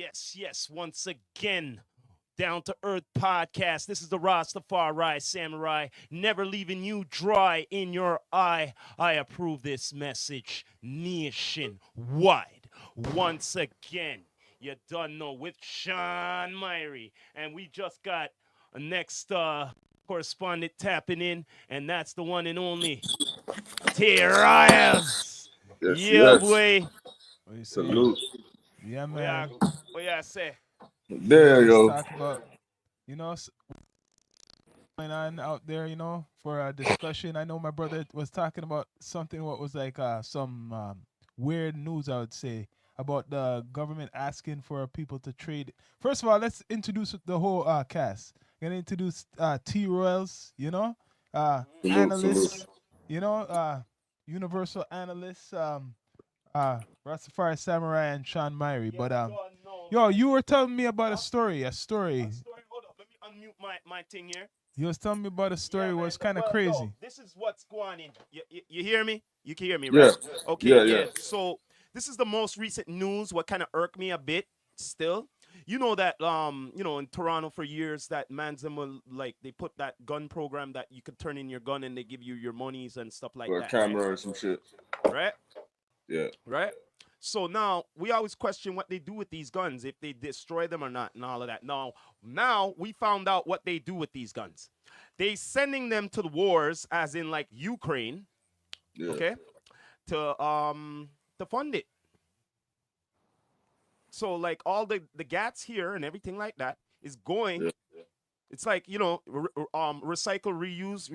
Yes. Once again, Down to Earth podcast. This is the Rastafari Samurai, never leaving you dry in your eye. I approve this message nationwide. Once again, you done know with Sean Myrie, and we just got a next correspondent tapping in, and that's the one and only T. Riles. Yes, Yeah, yes. boy. What you saying? Salute. Yeah, What y'all, man. what y'all say? There you Let's go. talk about, going on out there, for a discussion. I know my brother was talking about something what was like some weird news, I would say, about the government asking for people to trade. First of all, let's introduce the whole cast. Gonna introduce T Royals, Salute, salute. analyst, you know, uh, universal analyst, Rastafari Samurai and Sean Myrie. You But don't know, yo, man. you were telling me about a Huh? story. A A story. story. Hold up. Let me unmute my thing here. You was telling me about a Yeah, story man. was kind of Well, yo, crazy. this is what's going on. You hear me? You can hear me, Yeah, right? Okay, yeah, yeah. yeah. So this is the most recent news. What kind of irked me a bit still. You know that in Toronto for years that man's them will like they put that gun program that you could turn in your gun and they give you your monies and stuff like Or a that, right? camera or some shit. Right? Yeah. Right? So now we always question what they do with these guns, if they destroy them or not, and all of that. Now we found out what they do with these guns. They sending them to the wars, as in like Ukraine, Yeah. okay, to fund it. So like all the gats here and everything like that is going. Yeah. It's like recycle, reuse,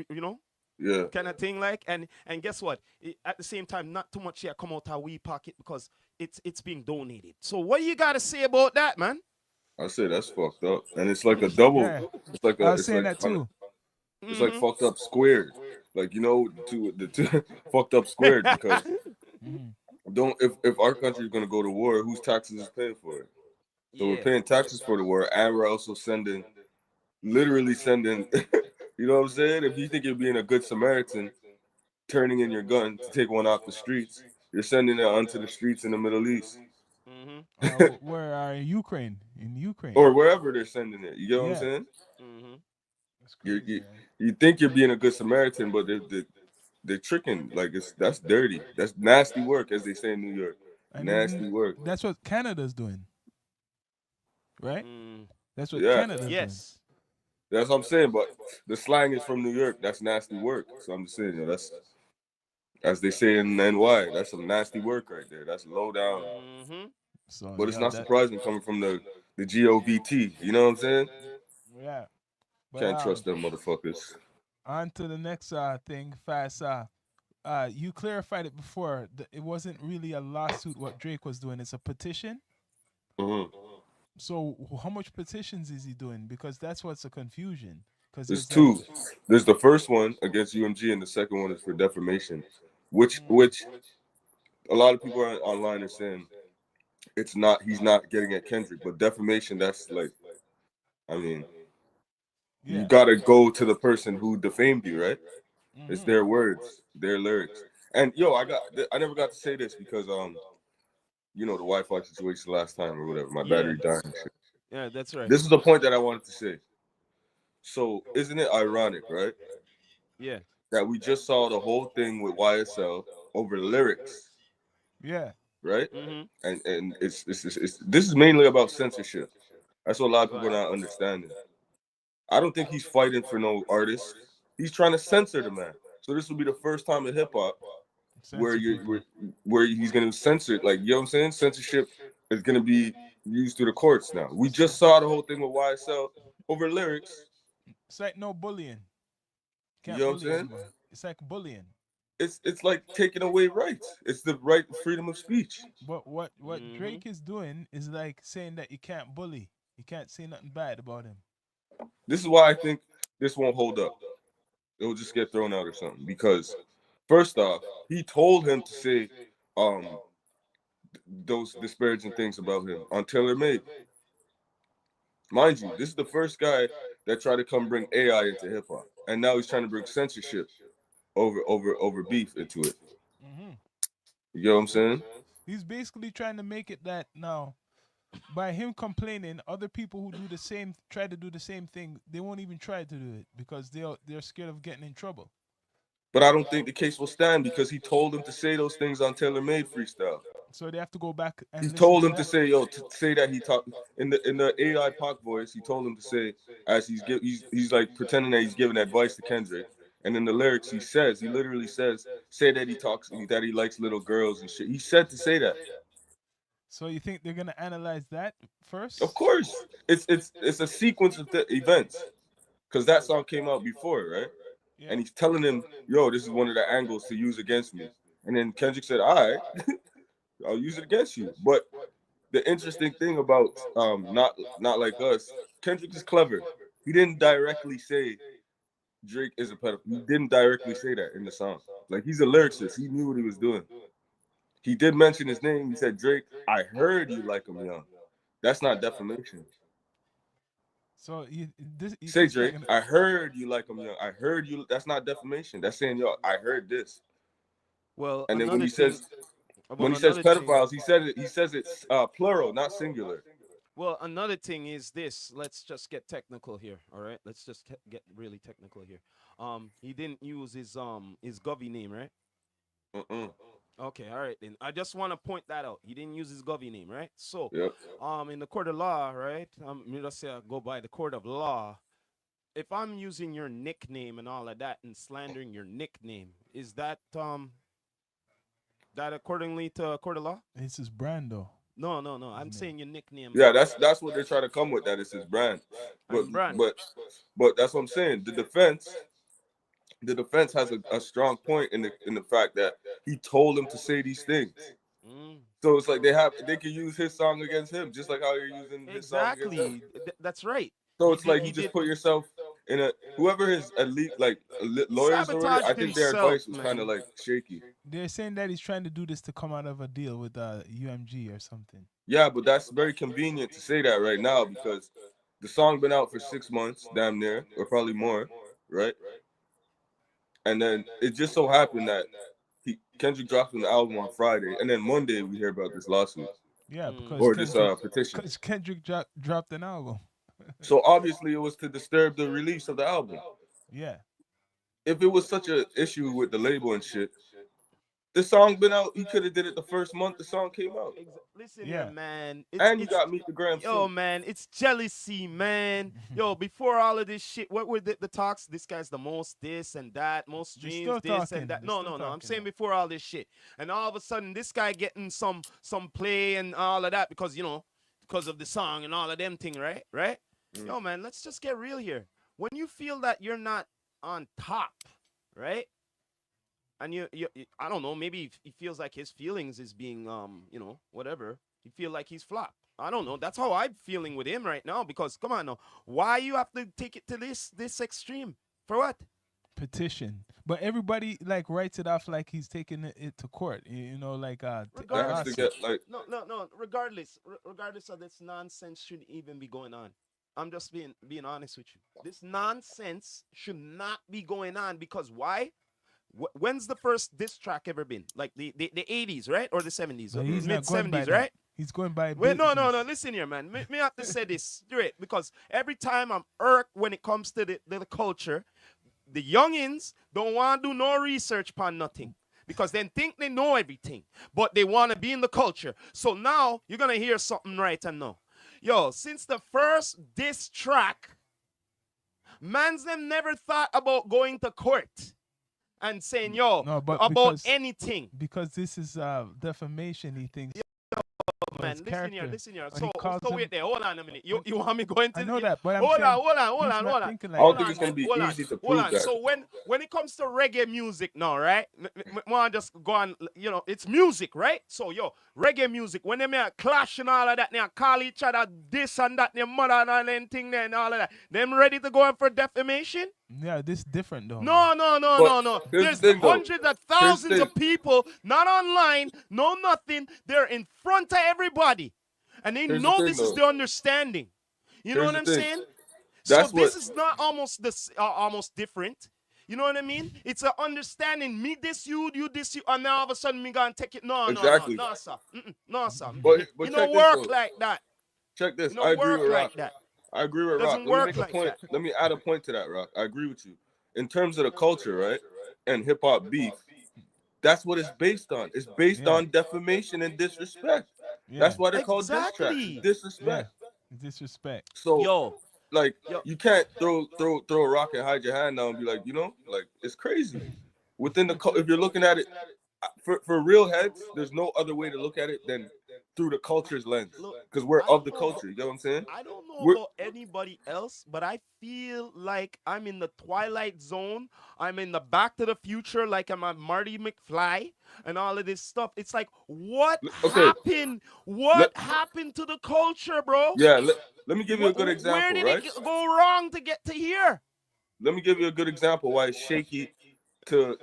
Yeah. kind of thing like and guess what at the same time not too much here come out our we pocket because it's being donated. So what you got to say about that, man? I say that's fucked up. And it's like a double. Yeah, It's like I a. was It's saying like that too. it's like Mm-hmm. fucked up squared. Like the two fucked up squared because Hmm. don't if our country is gonna go to war, whose taxes is paying for it? So we're Yeah. paying taxes for the war, and we're also literally sending. You know what I'm saying? If you think you're being a good Samaritan, turning in your gun to take one off the streets, you're sending it onto the streets in the Middle East Mm-hmm. Where are Ukraine? In Ukraine. or wherever they're sending it. You get what I'm Yeah, saying? Mm-hmm. that's You crazy, you, man. you think you're being a good Samaritan, but they're tricking. Like that's dirty. That's nasty work, as they say in New York. And Nasty then work. that's what Canada's doing, right? Mm. That's what Yeah, Canada's doing. Yes. that's what I'm saying. But the slang is from New York. That's nasty work. So I'm just saying, that's as they say in NY. That's some nasty work right there. That's low down. Mm-hmm. So But it's yeah, not that surprising coming from the GOVT. You know what I'm saying? yeah. But Can't trust them motherfuckers. on to the next thing fast. You clarified it before. It wasn't really a lawsuit. What Drake was doing, it's a petition. Hmm. So how much petitions is he doing? Because that's what's a confusion. Because There's there's like, two. There's the first one against UMG, and the second one is for defamation, mm, which a lot of people online are saying it's not. He's not getting at Kendrick, but defamation. That's like, I mean, you yeah, gotta go to the person who defamed you, right? It's mm-hmm. their words, their lyrics. And yo, I never got to say this because the Wi-Fi situation last time or whatever. My Yeah. battery died and shit. Yeah, that's right. This is the point that I wanted to say. So isn't it ironic, right? Yeah. That we just saw the whole thing with YSL over lyrics, Yeah, right? Mm-hmm. And it's this is mainly about censorship. That's what a lot of people Right. are not understanding. I don't think he's fighting for no artist. He's trying to censor the man. So this will be the first time in hip hop where censor you people. where he's gonna censor it. Like you know what I'm saying? Censorship is gonna be used through the courts now. We just saw the whole thing with YSL over lyrics. It's like no bullying. You Can't know what I'm bully saying? anymore. It's like bullying. It's like taking away rights. It's the right freedom of speech. But what Mm-hmm. Drake is doing is like saying that you can't bully. You can't say nothing bad about him. This is why I think this won't hold up. It'll just get thrown out or something. Because first off, he told him to say um those disparaging things about him on Taylor Made. Mind you, this is the first guy that tried to come bring AI into hip hop, and now he's trying to bring censorship over beef into it. Hmm. You get what I'm saying? He's basically trying to make it that now. by him complaining, other people who do the same try to do the same thing. They won't even try to do it because they're scared of getting in trouble. But I don't think the case will stand because he told him to say those things on Taylor Made freestyle. So they have to go back He and listen told to him to that. say, yo, to say that he talked in the AI Pac voice. He told him to say, as he's like pretending that he's giving advice to Kendrick. And in the lyrics, he literally says, say that that he likes little girls and shit. He said to say that. So you think they're gonna analyze that Of first? course, it's a sequence of events because that song came out before, right? Yeah. And he's telling him, yo, this is one of the angles to use against me. And then Kendrick said, all right, I'll use it against you. But the interesting thing about not like us, Kendrick is clever. He didn't directly say Drake is a pedophile. He didn't directly say that in the song. Like he's a lyricist. He knew what he was doing. He did mention his name. He said, Drake, I heard you like him young. That's not defamation. So Say it's not Drake, gonna. I heard you like him young. I heard you. That's not defamation. That's saying, yo, I heard this. Well, And then another thing. when Well, he says another thing. pedophiles, he says it's plural, not singular. Well, another thing is this. Let's just get technical here. All right. Let's just get really technical here. He didn't use his govy name, right? Mm-mm. Okay. All right. Then I just want to point that out. He didn't use his govy name, right? So, Yep. in the court of law, right? Me just say I go by the court of law. If I'm using your nickname and all of that and slandering your nickname, is that accordingly to court of law? It's his brand though. No, no, no. His I'm name. saying your nickname. Yeah, that's what they're trying to come with. That it's his brand, but And brand. but but that's what I'm saying. The defense has a strong point in the fact that he told him to say these things. Mm. So it's like they can use his song against him, just like how you're using his song against him. Exactly. That's right. So He it's did. like He you just did. put yourself in a whoever his elite like He lawyers already. I sabotaged think their himself, advice was kind of man. like shaky. They're saying that he's trying to do this to come out of a deal with UMG or something. Yeah, but that's very convenient to say that right now because the song been out for 6 months, damn near, or probably more, right? And then it just so happened that Kendrick dropped an album on Friday, and then Monday we hear about this lawsuit Yeah, Mm. because or this petition. Kendrick dropped an album. So obviously it was to disturb the release of the album. Yeah. If it was such a issue with the label and shit, the song been out. He could have did it the first month the song came out, Listen here, Yeah. man. and you got Meet the Grams Yo, too. man. It's jealousy, man. Yo, before all of this shit, what were the talks? This guy's the most this and that, most They're streams, still this talking. and that. They're No, still no, no. I'm talking, saying though. before all this shit, and all of a sudden this guy getting some play and all of that because of the song and all of them thing, right? Right? Mm. Yo, man. Let's just get real here. When you feel that you're not on top, right? And I don't know, maybe he feels like his feelings is being whatever, he feel like he's flopped. I don't know, that's how I'm feeling with him right now, because come on now, why you have to take it to this extreme? For what? Petition. But everybody like writes it off like he's taking it to court. You know, like That has to Regardless, get like no, regardless of this nonsense should even be going on. I'm just being honest with you. This nonsense should not be going on, because why? When's the first diss track ever been? Like the 80s, right? Or the 70s? But he's Mid not going by 70s, that. right? He's going by Wait, no. business. Listen here, man. Me have to say this straight, because every time I'm irked when it comes to the culture, the youngins don't want to do no research upon nothing, because they think they know everything, but they want to be in the culture. So now you're gonna hear something right and now. Yo, since the first diss track, mans them never thought about going to court and saying, yo, No, but about anything. because this is defamation, he thinks. Oh, man, his listen here, character. listen here. When he calls So him- wait there. Hold on a minute. You want me going to? I know that, but I'm hold saying on, hold he's on, not hold on. thinking I like don't that. think it's gonna be Hold on, easy to hold prove on. that. So when it comes to reggae music now, right? Want just go on, it's music, right? So yo, reggae music, when they may clash and all of that, they call each other this and that, their mother and all them thing there and all of that. Them ready to go in for defamation? Yeah, this different though. No. But here's There's the thing, though. hundreds of thousands thing. of people, not online, no nothing. They're in front of everybody. And they Here's the know thing, this is though. the understanding. You know Here's what the I'm thing. saying? So That's this what- is not almost different. You know what I mean? It's an understanding. Me this you this you, and now all of a sudden me gonna take it. No, Exactly. no, sir. No, sir. But You check don't this work though. like that. check this. It I don't agree work with Rock. like that. I agree with Rock. Doesn't Let me work make a like point. that. Let me add a point to that, Rock. I agree with you. In terms of the culture, right? And hip hop beef, that's what it's based on. It's based Yeah. on defamation and disrespect. That's Yeah. why they're called diss tracks. It's Exactly. Yeah. disrespect. Disrespect. So Yo, like yo. you can't throw a rock and hide your hand now and be like, like it's crazy. Within the if you're looking at it for real heads, there's no other way to look at it than through the culture's lens, Look, because we're I of don't the know about culture. You know what I'm saying? I don't know We're about anybody else, but I feel like I'm in the Twilight Zone. I'm in the Back to the Future, like I'm a Marty McFly and all of this stuff. It's like, what okay. happened? Let What happened to the culture, bro? yeah. Let me give you a good Where example, did it right? go wrong to get to here? Let me give you a good example why it's shaky to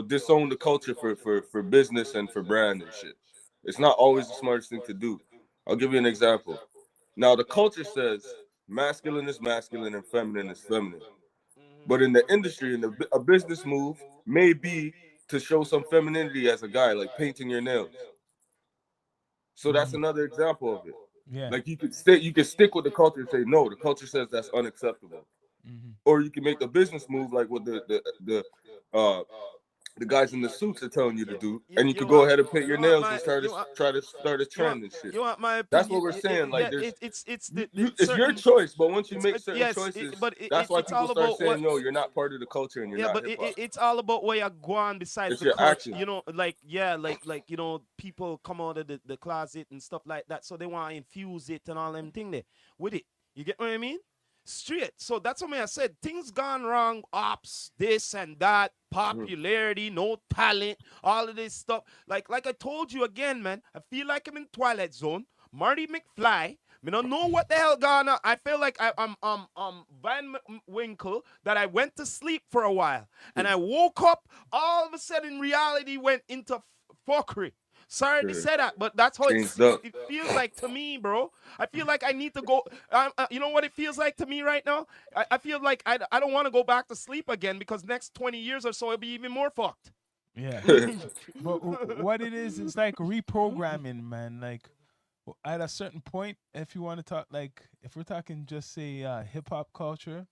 disown the culture for business and for brand and shit. It's not always the smartest thing to do. I'll give you an example. Now the culture says masculine is masculine and feminine is feminine. But in the industry, a business move may be to show some femininity as a guy, like painting your nails. So that's Mhm. another example of it. Yeah. Like you could stick with the culture and say no, the culture says that's unacceptable. Mhm. Or you can make the business move like what the guys in the suits are telling you to do, and you You could go want ahead and paint you your want nails my and try to you want try to start a you want trend and shit. you want my That's what opinion? we're saying. Yeah, Like there's it's it's your certain. choice, but once you It's make certain yes, choices, but that's why it's people all start about what. saying, "Yo, you're not part of the culture and you're Yeah, not but hip hop." it's all about where you go on besides It's the your culture. action. You know, like yeah, like people come out of the closet and stuff like that, so they want to infuse it and all them thing there with it. You get what I mean? Straight. So that's what I said. Things gone wrong, ops, this and that, Mhm. popularity, no talent, all of this stuff. Like I told you again, man. I feel like I'm in Twilight Zone. Marty McFly. Me don't know what the hell gone on. I feel like I'm Van Winkle that I went to sleep for a while and I woke up. All of a sudden, reality went into fuckery. Sorry to say that, but that's how Changed up. it feels like to me, bro. I feel like I need to go. You know what it feels like to me right now? I feel like I don't want to go back to sleep again because next 20 years or so it'll be even more fucked. Yeah. But what it is, it's like reprogramming, man. Like at a certain point, if you want to talk, like if we're talking just say hip hop culture,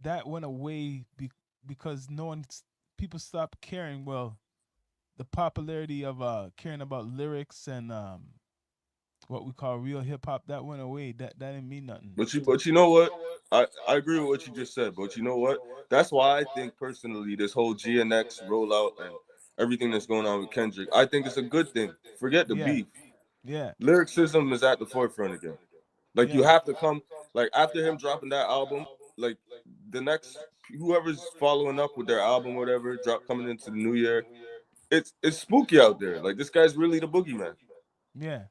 that went away because no one, people stopped caring. Well, the popularity of caring about lyrics and what we call real hip hop, that went away. That didn't mean nothing. But you know what? I agree with what you just said. But you know what? That's why I think personally this whole GNX rollout and everything that's going on with Kendrick, I think it's a good thing. Forget the Yeah, beef. yeah, Lyricism is at the forefront again. Like you yeah, have to come like after him dropping that album, like the next whoever's following up with their album, whatever, drop coming into the new year, it's spooky out there. Like this guy's really the boogeyman. yeah,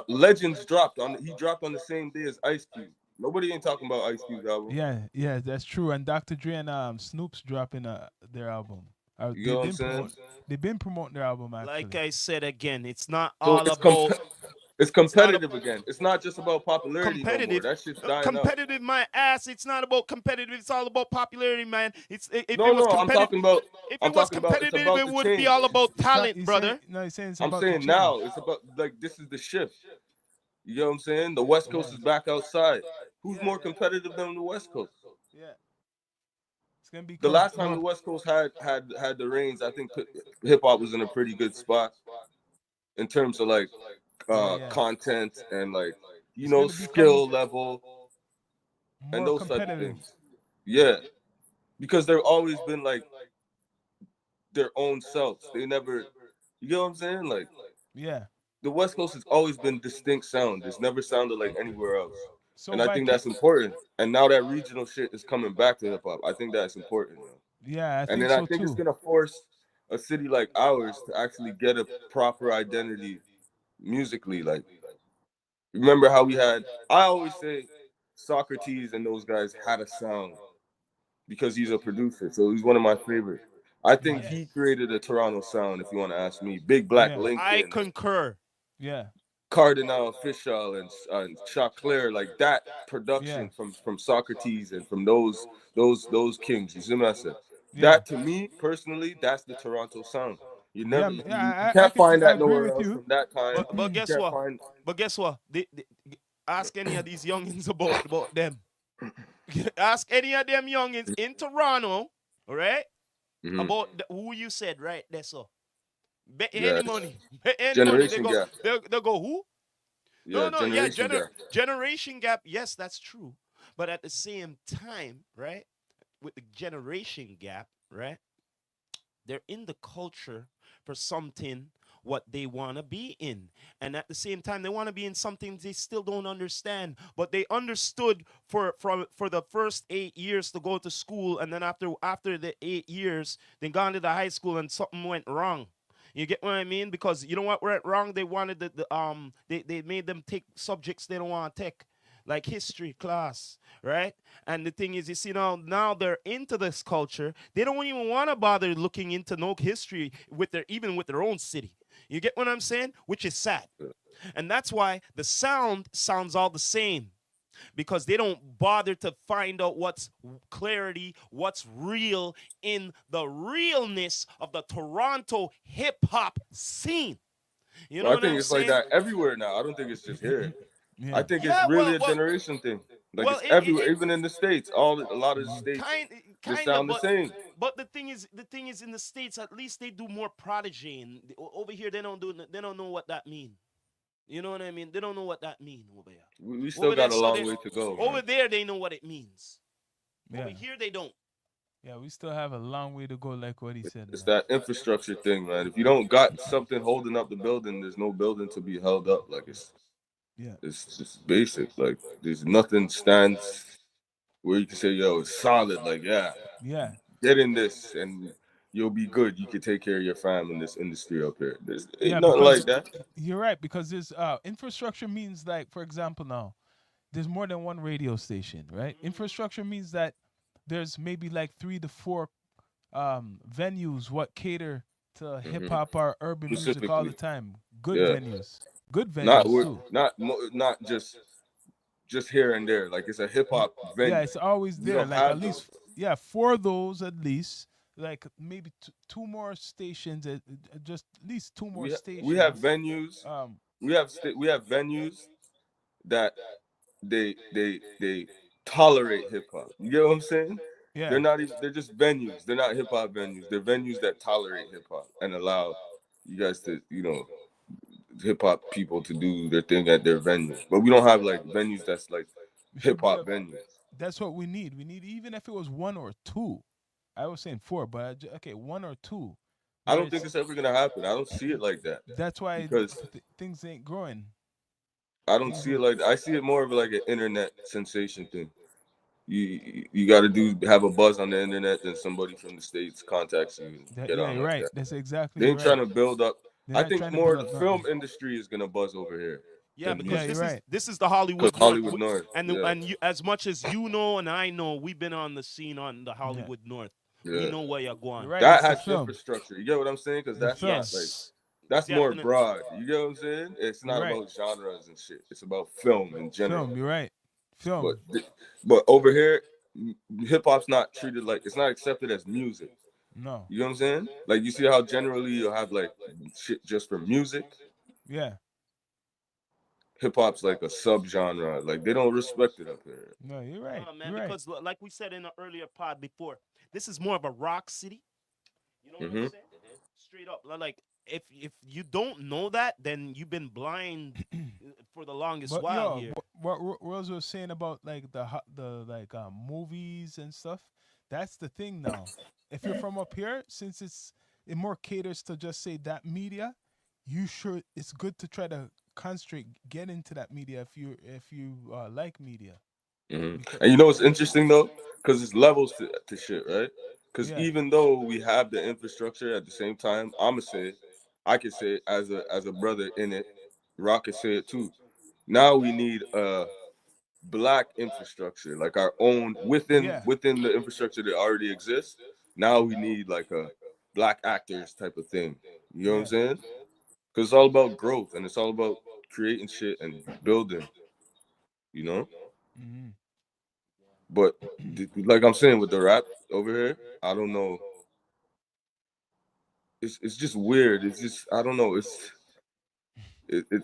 Legends dropped on he dropped on the same day as Ice Cube. Nobody ain't talking about Ice Cube's album. yeah, yeah. That's true. And Dr. Dre and Snoop's dropping their album. You know what I'm saying? They've been promoting their album Like actually. I said again, it's not So all about. it's It's not a competitive again. It's not just about popularity no more. competitive. That shit's dying out. Competitive, my ass. It's not about competitive. It's all about popularity, man. If it No, was no, competitive, if I'm it was talking about it's competitive, about it the would be change. all about It's not. talent, He's saying brother. no. He's saying it's I'm about to saying change. now it's about like this is the shift. You know what I'm saying? The West Coast Yeah, is back outside. Who's yeah, more competitive than the West Coast? yeah. It's gonna The become last time more. the West Coast had the reins, I think hip hop was in a pretty good spot in terms of like Yeah, yeah. content and like It's gonna become skill level and more those type of competitive. things. Yeah, because they've always been like their own selves. They never, you get what I'm saying? Like Yeah. the West Coast has always been distinct sound. It's never sounded like anywhere else, So and I by think that's important. And now that regional shit is coming back to hip hop, I think that's important. You know? yeah, I And think then I so think it's too. gonna force a city like ours to actually get a proper identity musically. Like, remember how we had? I always say Socrates and those guys had a sound because he's a producer, so he's one of my favorites. I think Mhm. he created a Toronto sound, if you want to ask me. Big Black Yeah, I Lincoln, concur. yeah, Cardinal Official, and Choclair, like that yeah, production from Socrates and from those kings. You see what I said? yeah, That to me personally, that's the Toronto sound. You Yeah, never, you I can't find I that agree nowhere with else you. from that time. But You guess can't what? find. But guess what? Ask any of these youngins about them. Ask any of them youngins in Toronto, all right? Mhm. About who you said right there, so. Bet Yeah, any money. Bet any money. generation gap. They'll go who? Yeah, No, yeah, generation gap. generation gap. Yes, that's true. But at the same time, right? With the generation gap, right? They're in the culture for something what they want to be in, and at the same time they want to be in something they still don't understand, but they understood for the first 8 years to go to school, and then after the 8 years they gone to the high school and something went wrong. You get what I mean? Because you know what went wrong? They wanted they made them take subjects they don't want to take, like history class, right? And the thing is, you see, now they're into this culture. They don't even want to bother looking into no history with their even with their own city. You get what I'm saying? Which is sad. And that's why the sounds all the same, because they don't bother to find out what's clarity, what's real in the realness of the Toronto hip hop scene. You know Well, I what think I'm it's like saying? that everywhere now. I don't think it's just here. I Yeah. think it's Yeah, really a generation thing. Like well, it's everywhere, even in the states. A lot of the Mhm. states kind just kind of, sound the same. but the thing is in the states at least they do more prodigy, and over here they don't know what that mean. You know what I mean? They don't know what that mean over here. We still Over there, got a so long they way to go, over man. there they know what it means. Over Yeah. here they don't. Yeah, we still have a long way to go, like what he said, It's man. that infrastructure thing, man. If you don't got something holding up the building, there's no building to be held up. Like Yeah. it's just basic. Like there's nothing stands where you can say, yo, it's solid. Like, yeah, Yeah. get in this and you'll be good. You can take care of your fam in this industry up here. There's ain't Yeah, nothing because like that. you're right, because there's infrastructure means, like, for example, now there's more than one radio station, right? Infrastructure means that there's maybe like 3 to 4 venues what cater to hip Hmm. hop or urban music all the Specifically, time. Good yeah. venues. Good venues too. Not just here and there. Like it's a hip Y- hop Yeah, venue. it's always We there. don't Like at have least, those. yeah, 4 of those at least. Like maybe two more stations, just at least two more We have stations. venues. Um, We have venues that they tolerate hip hop. You get what I'm saying? They're yeah, not even. They're just venues. They're not hip hop venues. They're venues that tolerate hip hop and allow you guys to hip hop people to do their thing at their venue. But we don't have like venues that's like we hip should be hop a. venues. That's what we need. We need, even if it was 1 or 2. I was saying 4, but okay, 1 or 2. I Where don't think it's it's ever gonna happen. I don't see it like that That's why because things ain't growing. I don't Things see it ain't. like I see it more of like an internet sensation thing. You got to have a buzz on the internet, then somebody from the states contacts you and That, get yeah, on you're like right. that. That's exactly They ain't right. trying to build up. They're I not think trying to more build the up film nothing. industry is gonna buzz over here Yeah, than because Yeah, music you're this is right. this is the because Hollywood North. Hollywood North. Yeah, And you, as much as you know and I know, we've been on the scene on the Yeah, Hollywood North. We yeah. know where you're you're going. right. That It's the has film. infrastructure. You get what I'm saying? Because It's the that's film. not like Yes, that's more definitely. broad. You get what I'm saying? It's You're not right. about genres and shit. It's about film in general. Film. You're right. But Film. but over here, hip hop's not treated like it's not accepted as music. No. You know what I'm saying? Like you see how generally you'll have like shit just for music. Yeah. Hip hop's like a subgenre. Like they don't respect it up here. No, you're right. No, man, You're right. because like we said in the earlier pod before, this is more of a rock city. You know what I'm Hmm. saying? Straight up, like if you don't know that, then you've been blind for the longest But while yo, here. what Rose was saying about like the like movies and stuff, that's the thing now. If you're from up here, since it more caters to just say that media, you should. It's good to try to concentrate, get into that media if you like media, Hmm. because And you know what's interesting though? Because it's levels to shit, right? Because yeah, even though we have the infrastructure at the same time, I'ma say, I can say it as a brother in it. Rock can say it too. Now we need a black infrastructure, like our own yeah, within the infrastructure that already exists. Now we need like a black actors type of thing. You know what I'm yeah, saying? Because it's all about growth and it's all about creating shit and building. You know. hmm But like I'm saying with the rap over here, I don't know. it's just weird. It's just I don't know. It, it,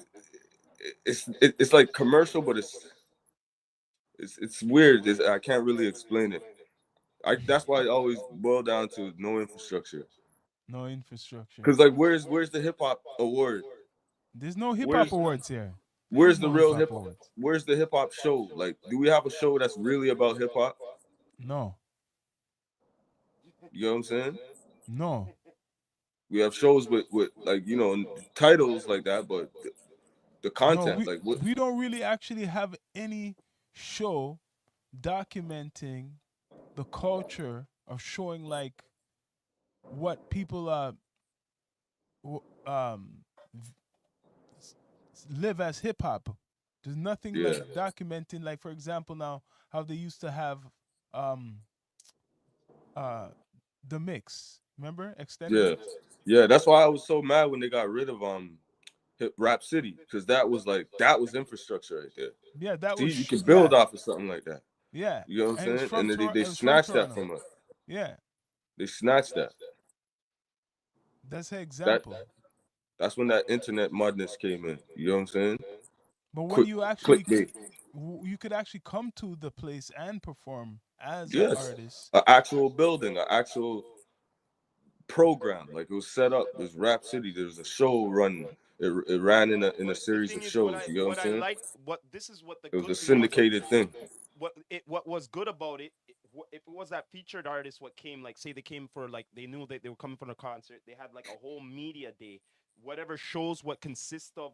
it's like commercial, but it's weird. I can't really explain it. That's why I always boil down to no infrastructure. No infrastructure. Cause like where's the hip hop award? There's no hip hop Where's awards here. There is where's the no hip real hop hip awards. Where's the hip hop show? Like, do we have a show that's really about hip hop? No, You know what I'm saying? no, We have shows with like titles like that, but the no. content We like what? we don't really actually have any show documenting the culture of showing like what people w- um v- live as hip hop. There's nothing Yeah, like documenting, like for example, now how they used to have um uh the mix. Remember extended yeah, mix? yeah. That's why I was so mad when they got rid of Hip Rap City, because that was infrastructure right there. Yeah, that See, was you can build yeah, off of something like that. yeah, You know what and I'm it's saying? from And then Toronto. they It was from snatched that Toronto. from us. Yeah, They snatched that. that's an That example. that's when that internet madness came in. You know what I'm saying? But when Quick you actually clickbait. you could actually come to the place and perform as an Yes, artist. an actual building, an actual program. Like it was set up. It was Rap City. There was a show running. It ran in a But the series thing of is, shows. You know what I'm what I saying? like, what this is what the It was a good thing was. syndicated thing. What was good about it, if it was that featured artist what came, like say they came for, like they knew that they were coming for a concert, they had like a whole media day, whatever shows what consist of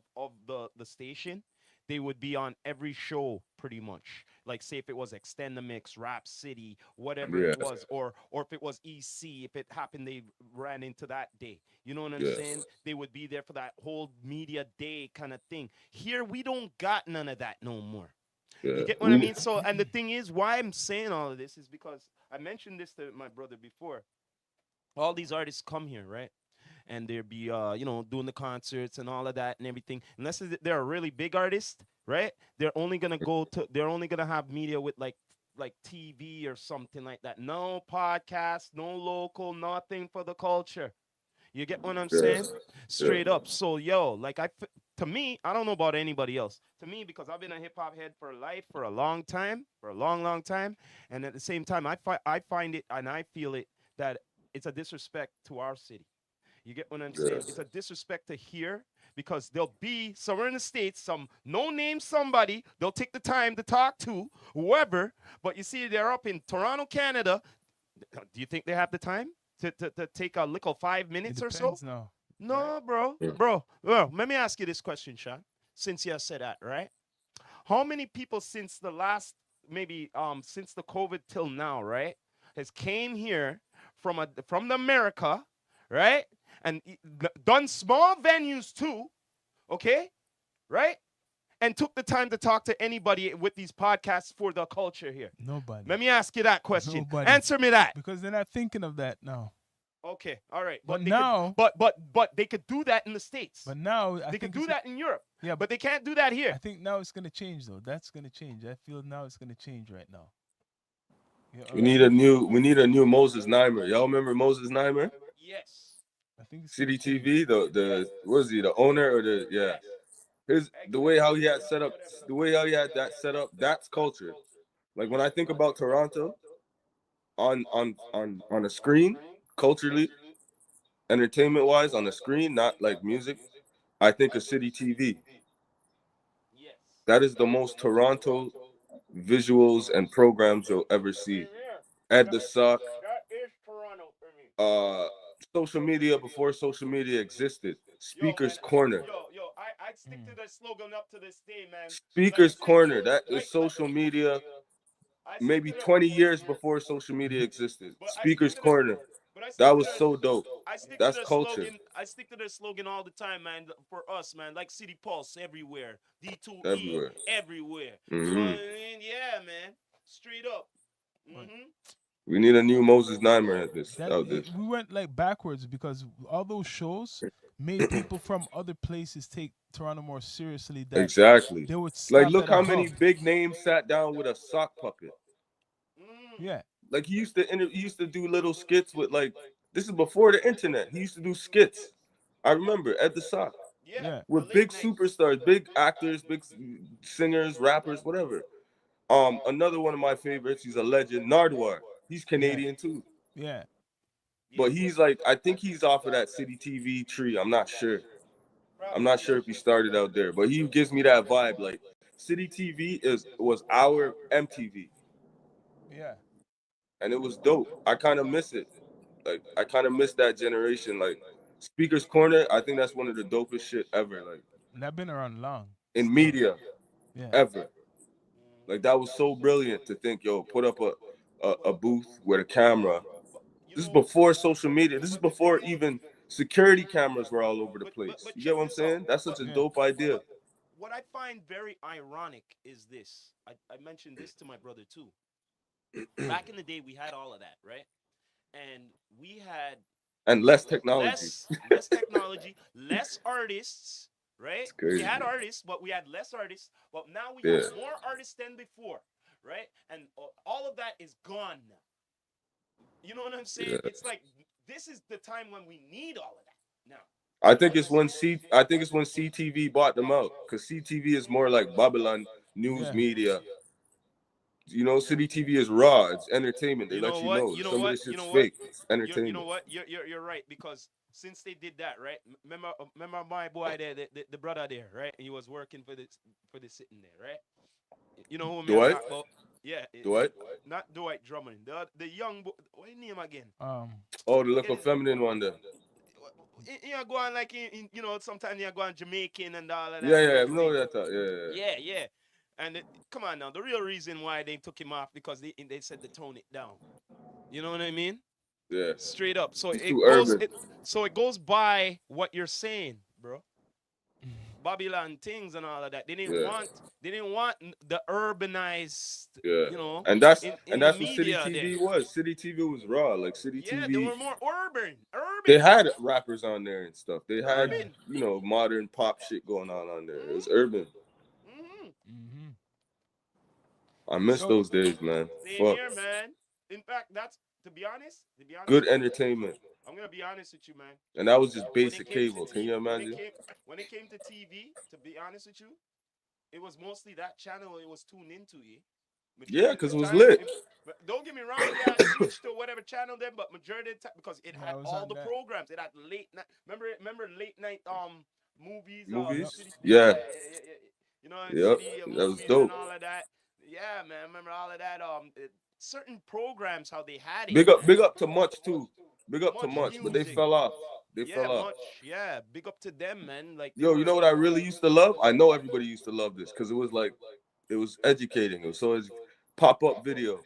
the station, they would be on every show pretty much. Like say if it was Extend the Mix, Rap City, whatever it Yeah, was, or if it was EC, if it happened they ran into that day, you know what I'm yeah, saying, they would be there for that whole media day kind of thing. Here we don't got none of that no more. yeah. You get what I We mean? So, and the thing is, why I'm saying all of this is because I mentioned this to my brother before. All these artists come here, right? And they'll be, doing the concerts and all of that and everything. Unless they're a really big artist, right? They're only gonna have media with like TV or something like that. No podcast, no local, nothing for the culture. You get what I'm yeah, saying? yeah, Straight up. So yo, like to me, I don't know about anybody else. To me, because I've been a hip hop head for life for a long time, for a long, long time, and at the same time, I find it and I feel it that it's a disrespect to our city. You get what I'm yeah, saying? It's a disrespect to here because there'll be somewhere in the States, some no name somebody, they'll take the time to talk to whoever, but you see, they're up in Toronto, Canada. Do you think they have the time to take a little five It minutes or so? depends now, right? No, bro. yeah. Bro, let me ask you this question, Sean. Since you said that, right? How many people since the last maybe since the COVID till now, right, has came here from the America, right? And done small venues too, okay? Right? And took the time to talk to anybody with these podcasts for the culture here. Nobody, Let me ask you that question. nobody, Answer me that. because they're not thinking of that now. Okay, all right, But but they could, now, but they could do that in the States. but now, I They could think do it's that in Europe, yeah. but they can't do that I here. think now it's gonna change though. That's gonna change. I feel now it's gonna change right now. Yeah, We need a new Moses Neimer. Y'all remember Moses Neimer? Yes, I think it's gonna City change. TV, the was he the owner or the yeah? yes, His the way exactly. how he had set up, the way how he had that set up, that's culture. Like when I think about Toronto on a screen, culturally, entertainment wise, on a screen, not like music, I think of City TV. Yes, That is the most Toronto visuals and programs you'll ever see. same here. Ed That the Sock, that is Toronto for me. uh, social media before social media existed. Yo, man, Speaker's Corner. I stick to Mm. the slogan up to this day, man. Like Speaker's since Corner. That is like social media I stick maybe to the 20 years before social media existed. but I stick Speaker's to the Corner. but I That stick to was the so dope. I stick to That's the culture. slogan. I stick to the slogan all the time, man. For us, man, like City Pulse everywhere, D2E Everywhere. everywhere. You know what Hmm. I mean? Yeah, man. Straight up. But Mm-hmm. We need a new Moses Neimer at this that out this. we went like backwards because all those shows made people from other places take Toronto more seriously. That Exactly. they would Like stop look at a how many hub. big names sat down with a sock puppet. Mm. Yeah, Like he used to do little skits with like This is before the internet. He used to do skits. I remember Ed the Sock Yeah, Yeah. the with late big nights. superstars, big actors, big singers, rappers, whatever. Another one of my favorites. He's a legend. Nardwar. He's Yeah. Canadian too, Yeah. Yeah, but he's like I think he's off of that City TV tree. I'm not sure. I'm not sure if he started out there, but he gives me that vibe. Like City TV was our MTV, Yeah. and it was dope. I kind of miss it. Like I kind of miss that generation. Like Speaker's Corner, I think that's one of the dopest shit ever. Like And I've been around long in still. media Yeah. ever. Like that was so brilliant to think, yo, put up a booth with a camera. but you This is know, before social media. This is but the thing before is, even security cameras were all over the place. but You get check what I'm this out. saying? That's But such a Yeah. dope idea. what I find very ironic is this. I mentioned this to my brother too. Back in the day, we had all of that, right? And we had And less technology. less technology, less artists, right? It's We crazy. had artists, but we had less artists. But now we Yeah. have more artists than before, right? And all of that is gone now. You know what I'm saying? Yeah. It's like this is the time when we need all of that now. I You know think what I'm it's when saying? C I think it's when CTV bought them out. Cause CTV is more like Babylon news Yeah. media. You know, City TV is raw. It's entertainment. They You know let you what? know. You know Some of what? this You shit's know what? fake. It's You know entertainment. what? You're right because since they did that, right? Remember my boy there, the brother there, right? He was working for the sitting there, right? You know who me I Dwight? talk about? Yeah, Dwight? not Dwight Drummond. The young boy. What his name again? Um. Oh, the It little is. feminine one there. You go on like you know sometimes you go on Jamaican and all of Yeah, that and yeah, I know everything. that. Yeah, Yeah, yeah. And come on now, the real reason why they took him off because they said to tone it down. You know what I mean? yeah, yeah. Straight up. So He's too it goes urban. it goes by what you're saying, bro. Babylon things and all of that. Yeah, They didn't want the urbanized, yeah. you know, And in the that's what City media there. TV was. City TV was raw. Like City Yeah, they TV, were more they urban, had rappers on there and stuff. They had, Yeah. urban. modern pop shit going on there. It was Hmm. urban. Hmm. Mm-hmm. I miss So those days, man. Same Fuck. here, man. In fact, that's to be honest Good with you, entertainment. I'm gonna be honest with you, man. And that was just When it basic came to cable. Can you TV, imagine? when it came to TV, to be honest with you, it was mostly that channel it was tuned into. Yeah, Majority of because the it was time, lit. but don't get me wrong, yeah, switch to whatever channel then, but majority of the time because it yeah, had I was all on the that. programs. It had late night. Remember late night movies, Yep. Movies? city, yeah, Yeah. yeah, yeah, you know, Yep. city That was movies and dope. all of that. Yeah, man, remember all of that. Certain programs how they had it, Big man. up to Much too. Big up to Much Much, but they music. fell off. They Yeah, fell off. much. Yeah, big up to them, man. Like they Yo, you were. know what I really used to love? I know everybody used to love this because it was educating. It was so pop video.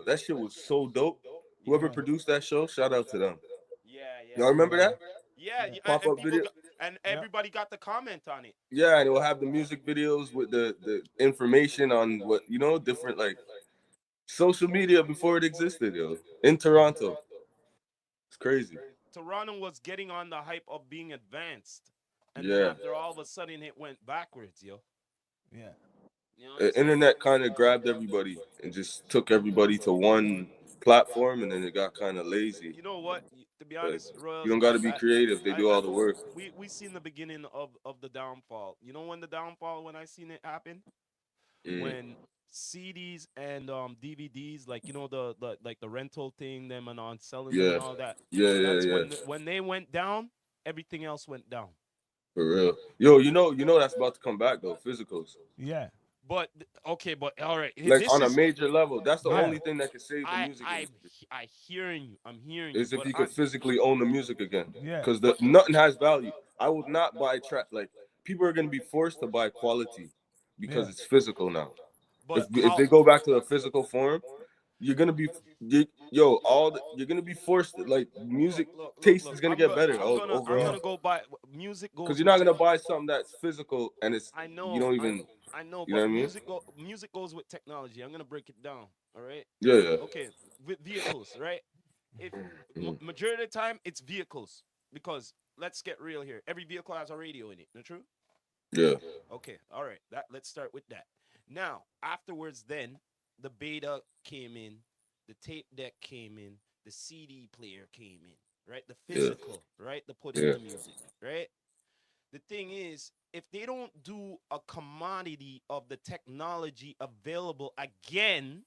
That shit was so dope. Whoever Yeah. produced that show, shout out to them. Yeah, Y'all yeah, remember Yeah. that? yeah. Yeah. Pop And up people video. got, and Yep. everybody got the comment on it. Yeah, and it will have the music videos with the information on what different like social media before it existed, yo. In Toronto. It's crazy. Toronto was getting on the hype of being advanced, and then Yeah. after all of a sudden it went backwards, yo. Yeah. You know what I'm The saying? internet kind of grabbed everybody and just took everybody to one platform, and then it got kind of lazy. You know what? To be But honest, you Royals, don't got to be creative. They do I all the work. we seen the beginning of the downfall. You know when the downfall when I seen it happen Mm. when CDs and DVDs like you know the like the rental thing them and on selling them and Yeah, all that. That's yeah. when they went down, everything else went down. For real. Yo, you know that's about to come back though. Physicals, Yeah. But okay, but all right, like this on a is major level. That's the Yeah. only thing that can save the music industry. I hearing you. I'm hearing you. Is if But you could physically own the music again, Yeah. because the but nothing has value. I would not buy track like people are gonna be forced to buy quality because Yeah. it's physical now. If how they go back to the physical form, you're gonna be you're gonna be forced to, like music taste is gonna get better I'm overall gonna go by music because goes you're with not tech. gonna buy something that's physical and it's I you know don't even I know, you know but what I mean? music goes with technology. I'm gonna break it down. All right. Yeah, yeah. Okay, with vehicles, right? If Mhm. majority of the time it's vehicles because let's get real here. Every vehicle has a radio in it. Not true? Yeah. Okay, all right. That let's start with that. Now, afterwards, then the beta came in, the tape deck came in. the CD player came in, right? The Yeah. physical, right? To put in Yeah. the music, right? The thing is, if they don't do a commodity of the technology available again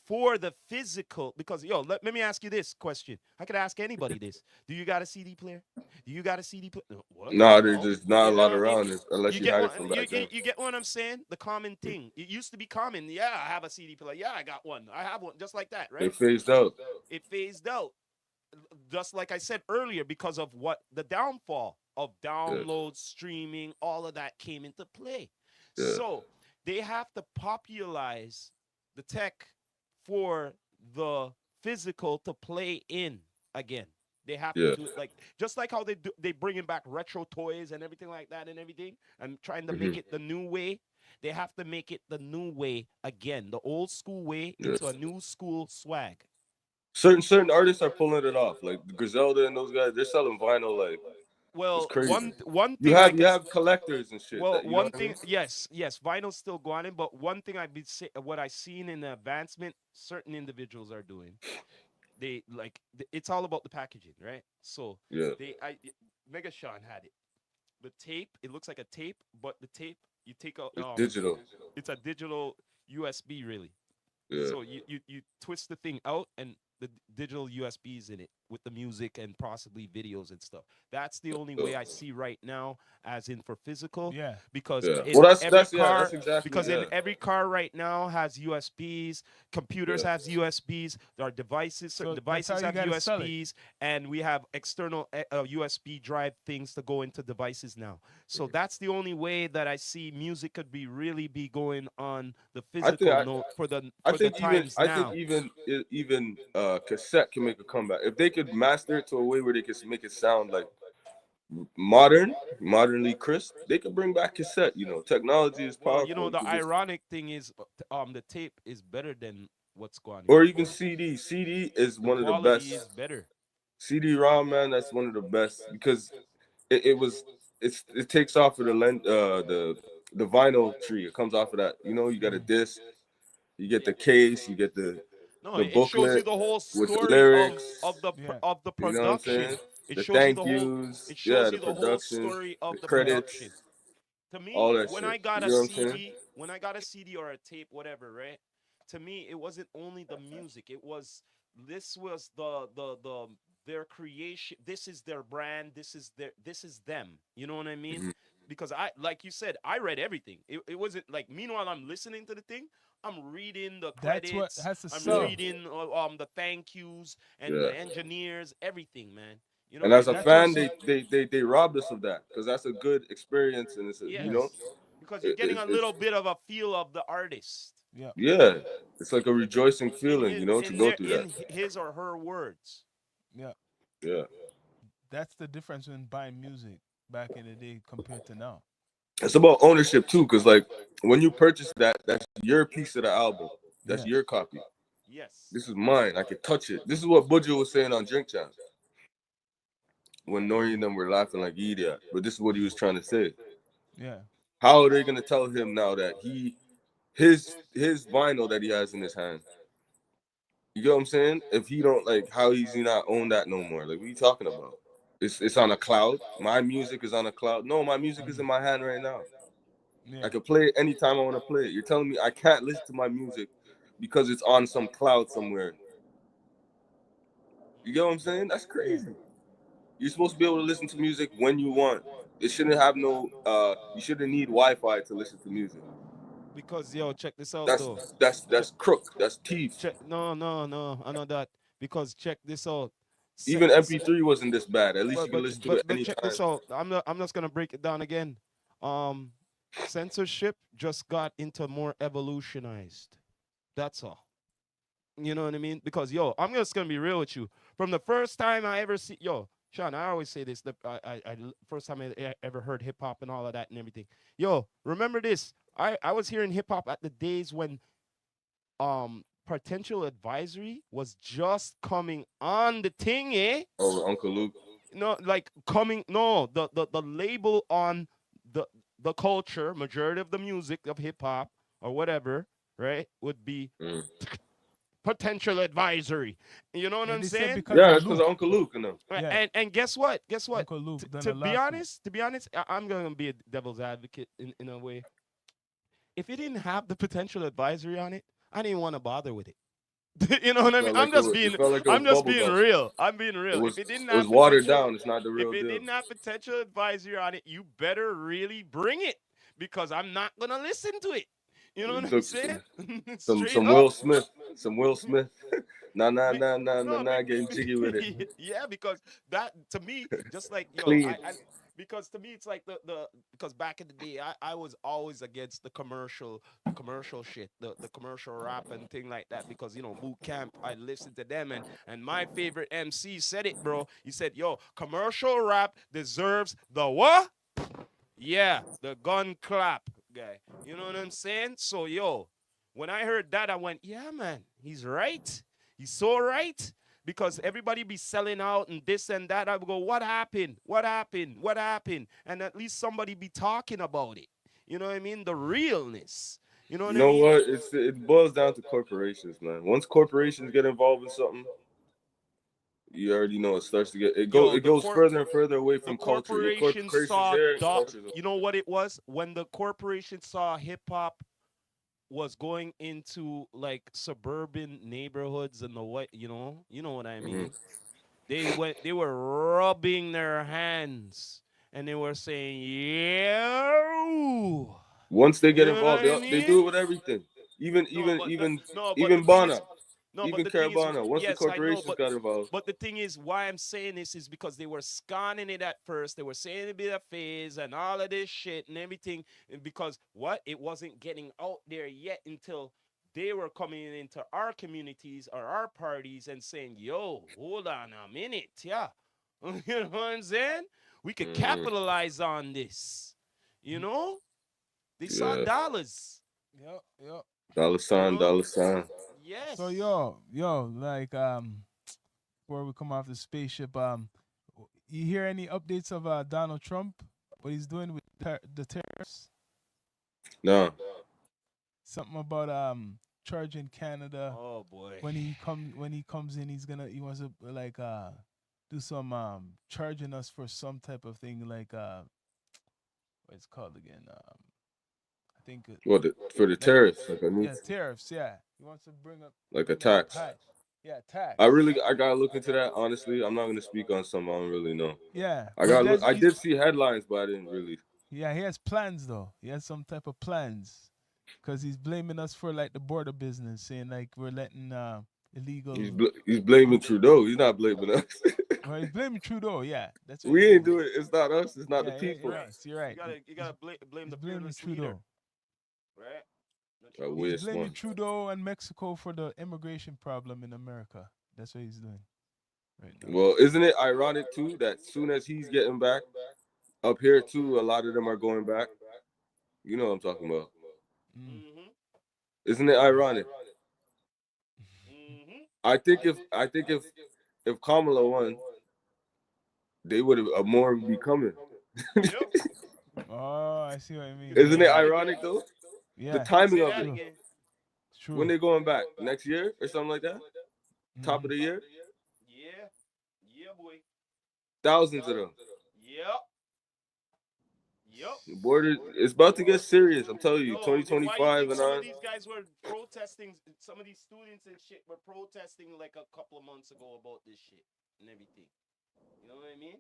for the physical, because yo, let me ask you this question. I could ask anybody this. Do you got a CD player? Do you got a CD player? What? Nah, there's No. just not a You know lot what I mean? around unless You you get had it one. from You, back you then. you get what I'm saying? The common thing. It used to be common. Yeah, I have a CD player. Yeah, I got one. I have one, just like that, They right? phased out. It phased out, just like I said earlier, because of what the downfall of Yeah. download, streaming, all of that came into play. Yeah. So they have to popularize the tech for the physical to play in again. They have to Yeah. do it like just like how they bringing back retro toys and everything like that and everything and trying to Hmm. make it the new way. They have to make it the new way again, the old school way Yeah. into a new school swag. Certain artists are pulling it off, like Griselda and those guys. They're selling vinyl like it's Well, crazy. one You thing I have can you have collectors and shit well that you know one what I thing mean. yes, vinyl's still going in, but one thing I've been what I seen in the advancement certain individuals are doing, they like it's all about the packaging, right? So Yeah. they I Mega Sean had it. The tape, it looks like a tape, but the tape you take out It's digital. it's a digital USB really. Yeah. So you twist the thing out and the digital USBs in it with the music and possibly videos and stuff. That's the only way I see right now, as in for physical, Yeah. because Yeah. in Well, every that's car, exactly because in yeah. every car right now has USBs, computers Yeah. has USBs, there are devices, certain So that's how devices you have gotta sell it. USBs, and we have external USB drive things to go into devices now. So that's the only way that I see music could be really be going on the I think physical note for the I for the think even times I think now. even cassette can make a comeback if they could master it to a way where they could make it sound like modernly crisp. They could bring back cassette. You know, technology is Well, you powerful. know, You the could just ironic thing is, the tape is better than what's going or on even now. CD. CD is The one of the quality best. is better. CD-ROM, man, that's one of the best because it was it takes off of the vinyl tree. It comes off of that. You know, you got a Mm. disc, you get the case, you get No, the it shows you booklet the whole with the story of lyrics. Yeah. of the You know what I'm saying? production. It The shows you thank the whole. yous, It yeah, shows the you the whole production, story the of the credits, production. To all me, that when shit. I got You a know what I'm saying? CD, when I got a CD or a tape, whatever, right? To me, it wasn't only the music. It was this was the their creation. This is their brand. This is them. You know what I mean? Mhm. Because I, like you said, I read everything. It wasn't like meanwhile I'm listening to the thing. I'm reading the That's what credits. has to I'm Yeah, sell. reading the thank yous and yeah. the engineers, everything, man. You know, And as a That's fan, what's they robbed us of that because that's a good experience and it's a, you know, yes. yes, because you're getting a it's little bit of a feel of the artist Yeah. yeah, it's like a rejoicing feeling, you know, to in go their through that. in his or her words. Yeah. Yeah. That's the difference in buying music back in the day compared to now. It's about ownership too, because like when you purchase that, that's your piece of the album. That's Yeah. your copy. Yes. This is mine. I can touch it. This is what Budjo was saying on Drink Champs when Nori and them were laughing like idiot. But this is what he was trying to say. Yeah. How are they gonna tell him now that his vinyl that he has in his hand? You get what I'm saying? If he don't like, how is he not own that no more? Like, what are you talking about? It's on a cloud. My music is on a cloud. No, my music is in Mm. my hand right now. I Yeah. can play it anytime I want to play it. You're telling me I can't listen to my music because it's on some cloud somewhere. You get what I'm saying? That's Yeah. crazy. You're supposed to be able to listen to music when you want. It shouldn't have no you shouldn't need Wi-Fi to listen to music. Because yo, check this out That's though. that's Check, that's crook. That's thief. no, I know that. Because check this out. Even MP3 wasn't this bad. At least you But can listen to it check anytime. this out. I'm just gonna break it down again. Um, censorship just got into more evolutionized. That's all. You know what I mean? Because yo, I'm just gonna be real with you. From the first time I ever see yo, Sean, I always say this. First time I ever heard hip hop and all of that and everything. Yo, remember this? I was hearing hip hop at the days when potential advisory was just coming on the thing, eh? Oh, Uncle Luke. No, like coming. No, the label on the the culture, majority of the music of hip hop or whatever, right, would be Mm. potential advisory. You know what Yeah, I'm they said saying? because Yeah, of that's because Luke. of Uncle Luke and them. Yeah, And guess what? Guess what? Uncle Luke done a To be lawsuit. honest, I'm gonna be a devil's advocate in a way. If it didn't have the potential advisory on it, I didn't want to bother with it. You know It what I mean? felt like Being it felt like it was I'm just bubble being gum. real. I'm being It real. was it was watered down. It's not the If real it deal. didn't have potential advisory on it, you better really bring it because I'm not gonna listen to it. You know what You I'm took saying? some Straight some up. Will Smith, some Will Smith. Nah, nah, Be, nah, nah, nah, no, nah. Getting jiggy with it. yeah, because that to me, just like yo, Clean. because to me it's like the because back in the day I was always against the commercial shit, the commercial rap and thing like that because boot camp I listened to them and my favorite MC said it, bro. He said, "Yo, commercial rap deserves the what? Yeah, the gun clap guy. You know what I'm saying? So yo, when I heard that, I went, yeah, man, he's right. He's so right. Because everybody be selling out and this and that. I would go, what happened? What happened? What happened? And at least somebody be talking about it. You know what I mean? The realness. You know You what I know mean? what? It boils down to corporations, man. Once corporations get involved in something, you already know it starts to get Yo, it goes further and further away the from culture. Your corporation corporations saw there, culture's you know what it was? When the corporation saw hip hop was going into like suburban neighborhoods and the what you know what I hmm mean. They were rubbing their hands and they were saying, yeah, Once they you get know what involved, I they mean. do it with everything. Even no even but the, even no but the even thing is Bana, no but even the thing is Caravana. Once the yes I know corporations got involved, but the thing is why I'm saying this is because they were scorning it at first. They were saying it'd be a phase and all of this shit and everything because what it wasn't getting out there yet until they were coming into our communities or our parties and saying, yo, hold on a minute, yeah. You know what I'm saying? We could hmm capitalize on this. You know? They saw yeah, dollars. Yep, yep. dollar You sign, know? dollar sign. So Yes. yo, like before we come off the spaceship, you hear any updates of Donald Trump? What he's doing with the tariffs? No, Something about charging Canada Oh boy. when he comes in, he wants to like do some charging us for some type of thing like what it's called again? I think for the like tariffs, like a new, yeah, tariffs. Yeah, he wants to like a bring that up tax. high. Yeah, tax. I gotta look into that. Honestly, I'm not gonna speak on something I don't really know. Yeah, I but got look. that's I did see headlines, but I didn't really. yeah, he has plans though. He has some type of plans because he's blaming us for like the border business, saying like we're letting illegal. He's blaming Trudeau. He's not blaming us. Well, he's blaming Trudeau. Yeah, that's what he's We ain't blaming. do it. It's not us. It's not the Yeah, yeah, people. you're right. You're right. You gotta blame He's the blaming fearless leader, Trudeau. right? The A true He's waste leader. blaming one. Trudeau and Mexico for the immigration problem in America. That's what he's doing right now. Well, isn't it ironic too that soon as he's getting back up here too, a lot of them are going back. You know what I'm talking about? Mm. Mm-hmm. Isn't it ironic? Mm-hmm. I think if Kamala won, they would have more would be coming. Yep. Oh, I see what you You mean. could Isn't say it Yeah, that again. ironic though? The yeah, You could timing say of that it. true, again. When true. they going back next year or something like that? Top Hmm. of the year? Yeah. Yeah, boy. Thousands of them. Yep. Yep. The border it's about to get serious. I'm telling you, Yo, why you 2025 think and some of on. these guys were protesting? Some of these students and shit were protesting like a couple of months ago about this shit and everything. You know what I mean?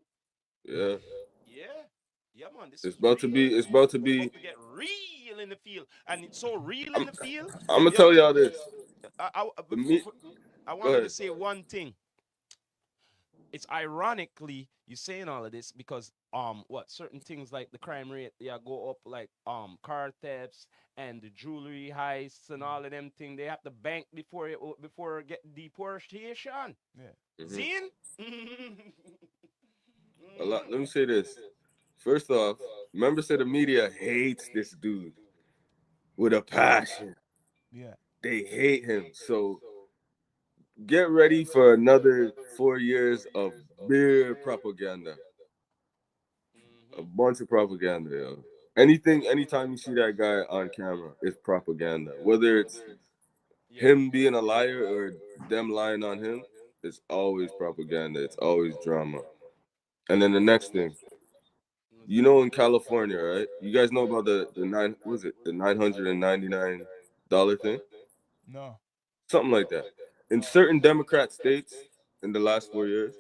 Yeah, Yeah. Yeah, man. This it's was about to real. be. It's about to It's be. about to get real in the field, and it's so real in I'm, the field. I'm gonna Yo, tell y'all this. The before, meat. I Go wanted to ahead. say one thing. It's ironically you saying all of this because what certain things like the crime rate yeah go up like car thefts and the jewelry heists and all of them thing they have to bank before get deportation. Yeah. hmm Zine? A lot. Let me say this. First off, members of the media hates this dude with a passion. Yeah. They hate him. So get ready for another 4 years of mere propaganda. A Mhm. bunch of propaganda, yo. Anytime you see that guy on camera, it's propaganda. Whether it's him being a liar or them lying on him, it's always propaganda. It's always drama. And then the next thing, you know, in California, right? You guys know about the nine, was it the $999 thing? No. Something like that. In certain Democrat states, in the last 4 years,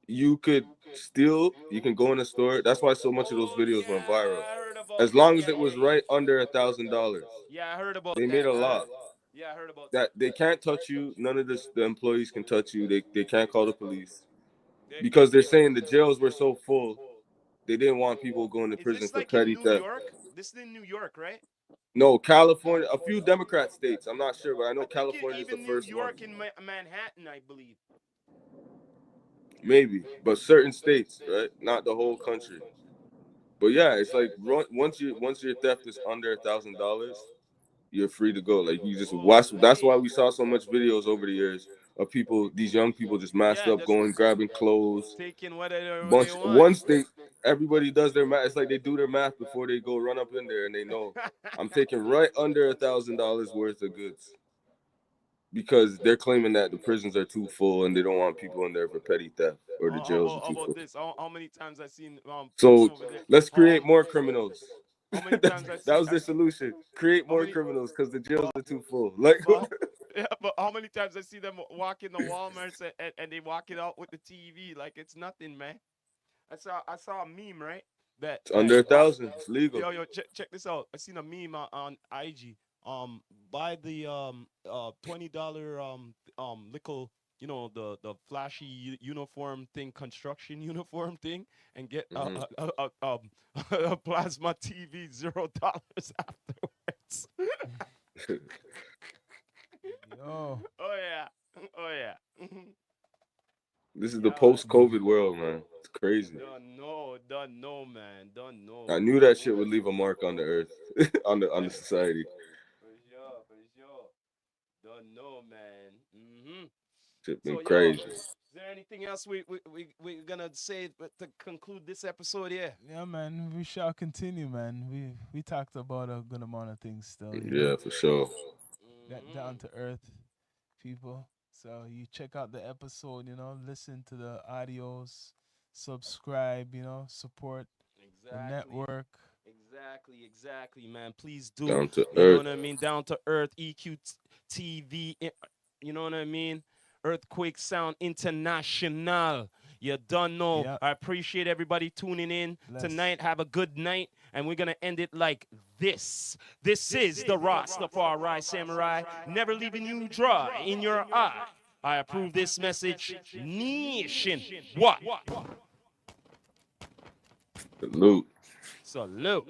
you could steal. You can go in a store. That's why so much of those videos went viral. I heard about As that. long as Yeah, it yeah, was yeah. right under $1,000, Yeah, I heard about they made that. a law Yeah, I heard about that. that they can't touch you. None of the employees can touch you. They can't call the police They because they're saying the jails were so full. They didn't want people going to Is prison this for like in petty New theft. York? This is in New York, right? No, California, a few Democrat states. I'm not sure, but I know I think California is the even New first one. York and Manhattan, I believe. Maybe, but certain states, right? Not the whole country. But yeah, it's like once your theft is under $1,000, you're free to go. Like you just watch. That's why we saw so much videos over the years of people, these young people, just masked Yeah, up, just going grabbing clothes. taking whatever they Bunch want. once they everybody does their math. It's like they do their math before they go run up in there, and they know I'm taking right under $1,000 worth of goods because they're claiming that the prisons are too full and they don't want people in there for petty theft or the jails are How too about full. this? How many times I seen police So over there? let's create Um, more criminals. how many that, times I that see? was their solution. Create How more many? criminals because the jails But, are too full. Like, but yeah, but how many times I see them walking the Walmarts and they walk it out with the TV like it's nothing, man. I saw a meme, right? That it's that under 1,000. It's legal. yo check this out. I seen a meme on IG. Buy the $20 little, the flashy uniform thing, construction uniform thing, and get a plasma TV $0 afterwards. Yo. Oh yeah, oh yeah. This is the Yeah, man. post-COVID world, man. It's crazy. Don't know, man. Don't know, I man. knew that shit would leave a mark on the earth, on the society. For sure, for sure. Don't know, man. Shit been So, yo, crazy. is there anything else we're gonna say to conclude this episode? Yeah. Yeah, man. We shall continue, man. We talked about a good amount of things still, you know. Yeah, for sure. That down to earth people. So you check out the episode, you know, listen to the audios, subscribe, you know, support the Exactly. network. Exactly, man. Please do. Down to You know earth. what I mean? Down to earth, EQ TV. You know what I mean? Earthquake Sound International. You don't know. Yep. I appreciate everybody tuning in Bless. tonight. Have a good night. And we're going to end it like this. This is the Rastafari Samurai, never leaving you dry in your eye. I approve this message. Nation. What? Salute. Salute.